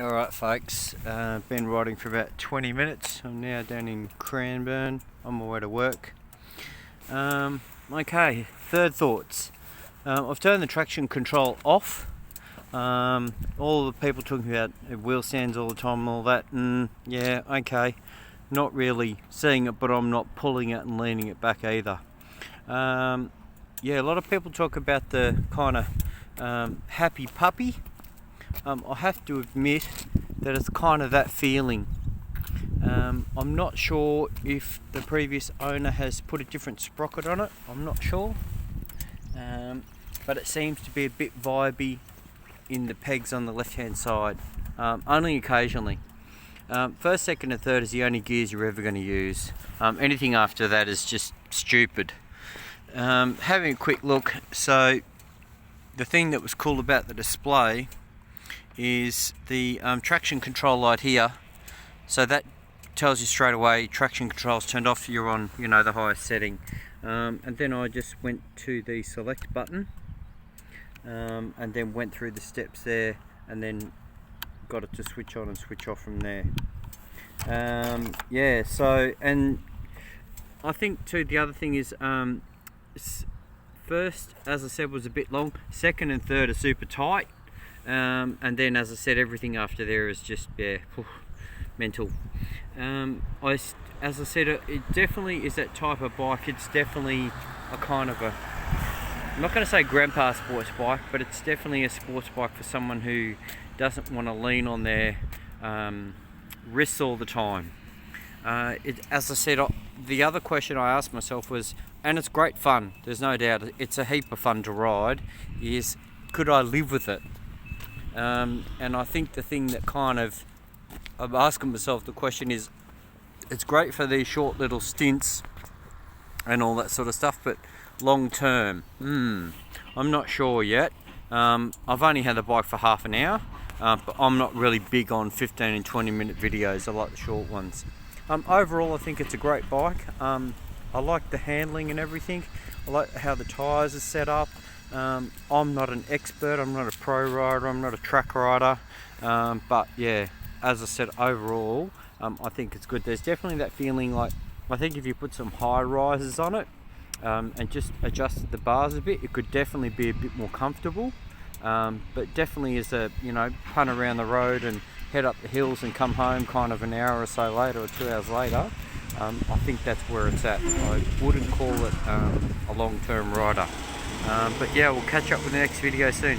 Alright folks, been riding for about 20 minutes. I'm now down in Cranbourne on my way to work. Okay, third thoughts. I've turned the traction control off. All the people talking about wheel stands all the time and all that, yeah, okay. Not really seeing it, but I'm not pulling it and leaning it back either. Yeah, a lot of people talk about the kind of happy puppy. I have to admit that it's kind of that feeling. I'm not sure if the previous owner has put a different sprocket on it. I'm not sure, but it seems to be a bit vibey in the pegs on the left hand side, only occasionally. First, second and third is the only gears you're ever going to use. Anything after that is just stupid. Having a quick look, so the thing that was cool about the display is the traction control light here. So that tells you straight away traction control's turned off, you're on, you know, the highest setting. And then I just went to the select button, and then went through the steps there, and then got it to switch on and switch off from there. Yeah, so, and I think too, the other thing is, first, as I said, was a bit long. Second and third are super tight. And then, as I said, everything after there is just, yeah, mental. As I said, it definitely is that type of bike. It's definitely a kind of a, I'm not going to say grandpa sports bike, but it's definitely a sports bike for someone who doesn't want to lean on their wrists all the time. As I said, the other question I asked myself was, and it's great fun, there's no doubt, it's a heap of fun to ride, is could I live with it? And I think the thing that kind of, I'm asking myself the question is, it's great for these short little stints and all that sort of stuff, but long term, I'm not sure yet. I've only had the bike for half an hour, but I'm not really big on 15 and 20 minute videos. I like the short ones. Overall, I think it's a great bike. I like the handling and everything. I like how the tyres are set up. I'm not an expert, I'm not a pro rider, I'm not a track rider, but yeah, as I said, overall, I think it's good. There's definitely that feeling like, I think if you put some high risers on it, and just adjusted the bars a bit, it could definitely be a bit more comfortable, but definitely as a, you know, punt around the road and head up the hills and come home kind of an hour or so later or 2 hours later, I think that's where it's at. I wouldn't call it a long-term rider. But yeah, we'll catch up with the next video soon.